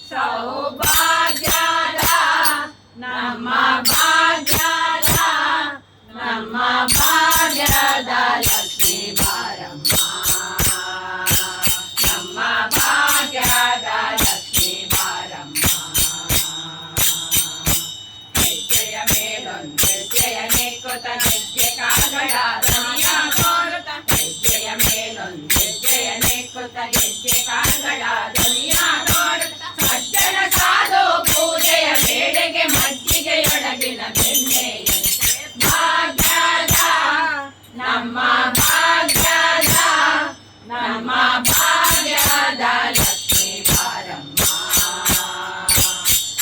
ಸೌಭಾಗ್ಯದ ನಮ್ಮ ಭಾಗ್ಯದ ನಮ್ಮ ಭಾಗ್ಯದ ಲಕ್ಷ್ಮೀ ಬಾರಮ್ಮ ನಮ್ಮ ಭಾಗ್ಯದ ಲಕ್ಷ್ಮೀ ಬಾರಮ್ಮ ಹೆಜ್ಜೆಯ ಮೇಲೊಂದು ಹೆಜ್ಜೆಯ ನೆಕ್ಕುತ್ತ ಹೆಜ್ಜೆ ಕಾಲ್ಗಳ ಧ್ವನಿಯ ಕೋರುತ್ತ ಹೆಜ್ಜೆಯ ಮೇಲೊಂದು ಹೆಜ್ಜೆಯ ನೆಕ್ಕುತ್ತ ಹೆಜ್ಜೆ ಕಾಲ್ಗಳ ಧ್ವನಿಯ ಕೋರುತ್ತ ಸಜ್ಜನ ಸಾಧು ಪೂಜೆಯ ಬೇಳೆಗೆ ಮಜ್ಜಿಗೆಯೊಳಗಿನ ಬೆಣ್ಣೆಯಂತೆ ಭಾಗ್ಯದ ನಮ್ಮ ಭಾಗ್ಯದ ನಮ್ಮ ಭಾಗ್ಯದ ಲಕ್ಷ್ಮೀ ಬಾರಮ್ಮ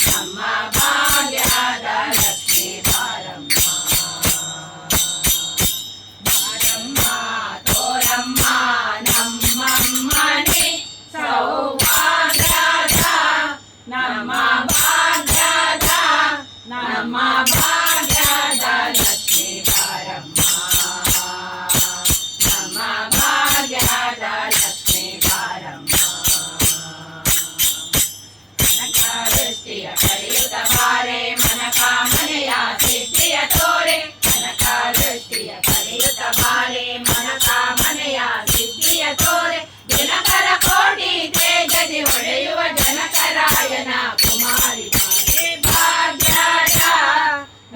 ನಮ್ಮ ಭಾಗ್ಯದ ಲಕ್ಷ್ಮೀ ಬಾರಮ್ಮ ಬಾರಮ್ಮ ತೋರಮ್ಮ ನಮ್ಮಮ್ಮನೆ ಸೌಭಾಗ್ಯದ ನಮ್ಮ ಭಾಗ್ಯದ ನಮ್ಮ ಭಾಗ್ಯದ ಲಕ್ಷ್ಮೀ ಬಾರಮ್ಮ ನಮ್ಮ ಭಾಗ್ಯದ ಲಕ್ಷ್ಮೀ ಬಾರಮ್ಮ ಕನಕವೃಷ್ಟಿಯ ಕರೆಯುತ್ತ ಬಾರೆ ಮನಕಾಮನೆಯ ಸಿದ್ಧಿಯ ತೋರೆ ಕನಕವೃಷ್ಟಿಯ ಕರೆಯುತ್ತ ಬಾರೆ ಮನಕಾಮನೆಯ ಸಿದ್ಧಿಯ ತೋರೆ ಜನಕರ ಕೋಟಿ ತೇಜದಿ ಹೊಳೆಯುವ ಜನಕರಾಯನ ಕುಮಾರಿ ಬಾರೆ ಭಾಗ್ಯದ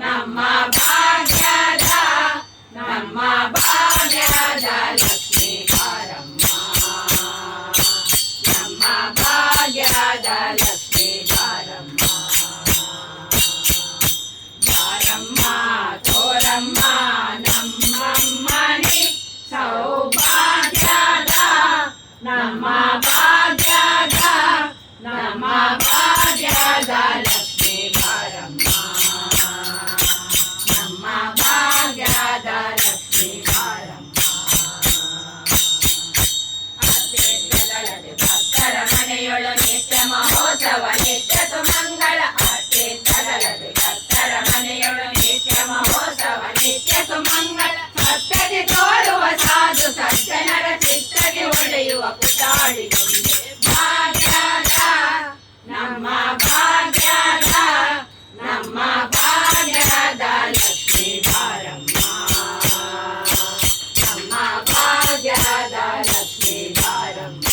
ನಮ್ಮ ಭಾಗ್ಯದ ನಮ್ಮ ಭಾಗ್ಯದ ಲಕ್ಷ್ಮೀ ಬಾರಮ್ಮ ನಮ್ಮ ಭಾಗ್ಯದ ಲಕ್ಷ್ಮೀ ಬಾರಮ್ಮ ಬಾರಮ್ಮ ತೋರಮ್ಮ ನಮ್ಮಮ್ಮನೆ ಸೌಭಾಗ್ಯದ ನಮ್ಮ ಭಾಗ್ಯದ ನಮ್ಮ ಭಾಗ್ಯದ ಲಕ್ಷ್ಮೀ ಬಾರಮ್ಮ ನಮ್ಮ ಭಾಗ್ಯದ ಲಕ್ಷ್ಮೀ ಬಾರಮ್ಮ ಅತ್ತೆ ತಲಳದೆ ಭಕ್ತರ ಮನೆಯೊಳು ನಿತ್ಯ ಮಹೋತ್ಸವ ನಿತ್ಯ ಸುಮಂಗಳ ಅತ್ತೆ ತಲಳದೆ ಭಕ್ತರ ಮನೆಯೊಳು ನಿತ್ಯ ಮಹೋತ್ಸವ ನಿತ್ಯ ಸುಮಂಗಳ ಸತ್ಯದಿ ತೋರುವ ಸಾಧು ಸಜ್ಜನರ ಚಿತ್ತಗೆ ಹೊಳೆಯುವ ಪುಟಾಳಿ ಭಾಗ್ಯದ ನಮ್ಮ ಭಾಗ್ಯದ ನಮ್ಮ ಭಾಗ್ಯದ ಲಕ್ಷ್ಮೀ ಬಾರಮ್ಮ ನಮ್ಮ ಭಾಗ್ಯದ ಲಕ್ಷ್ಮೀ ಬಾರಮ್ಮ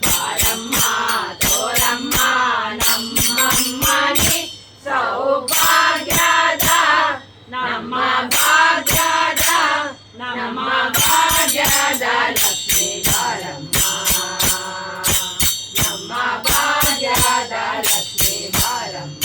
ಬಾರಮ್ಮ ತೋರಮ್ಮ ನಮ್ಮಮ್ಮನೆ ಸೌಭಾಗ್ಯದ ನಮ್ಮ ಭಾಗ್ಯದ ನಮ್ಮ ಭಾಗ್ಯದ ಲಕ್ಷ್ಮೀ ಬಾರಮ್ಮ ನಮ್ಮ ಭಾಗ್ಯದ ಲಕ್ಷ್ಮೀ ಬಾರಮ್ಮ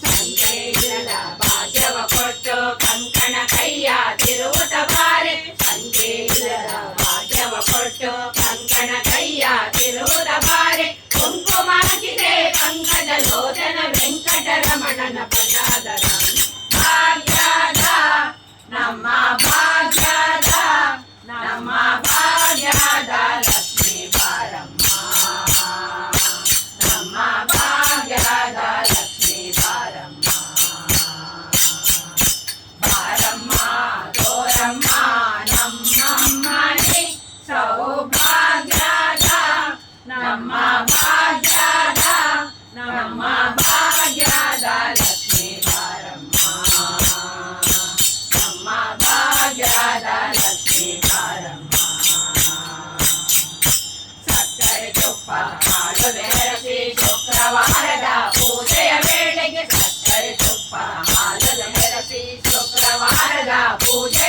ಸಂಜೆಯಿಲ್ಲದ ಭಾಗ್ಯವ ಕೊಟ್ಟು ಕಂಕಣ ಕೈಯ ತಿರುವುತ ಬಾರೆ ಸಂಜೆಯಿಲ್ಲದ ಭಾಗ್ಯವ ಕೊಟ್ಟು ಕಂಕಣ ಕೈಯ ತಿರುವುತ ಬಾರೆ ಕುಂಕುಮ ಹಾಕಿದೆ ಪಂಕಜ ಲೋಚನ ವೆಂಕಟರಮಣನ ಪ್ರಸಾದ ಭಾಗ್ಯದ ನಮ್ಮ ಭಾಗ್ಯದ ನಮ್ಮ ಭಾಗ್ಯದ ಲಕ್ಷ್ಮೀ ಬಾರಮ್ಮ ನಮ್ಮ ಭಾಗ್ಯದ ಲಕ್ಷ್ಮೀ ಬಾರಮ್ಮ ಬಾರಮ್ಮ ತೋರಮ್ಮ ನಮ್ಮಮ್ಮನೆ ಸೌಭಾಗ್ಯದ ನಮ್ಮ ಭಾಗ್ಯದ ನಮ್ಮ ಭಾಗ್ಯದ ಲಕ್ಷ್ಮೀ ಬಾರಮ್ಮ ನಮ್ಮ ಭಾಗ್ಯದ ಲಕ್ಷ್ಮೀ ಬಾರಮ್ಮ ಸಕ್ಕರೆ ತುಪ್ಪ ಹಾಲು ಬೆರಸಿ ಶುಕ್ರವಾರ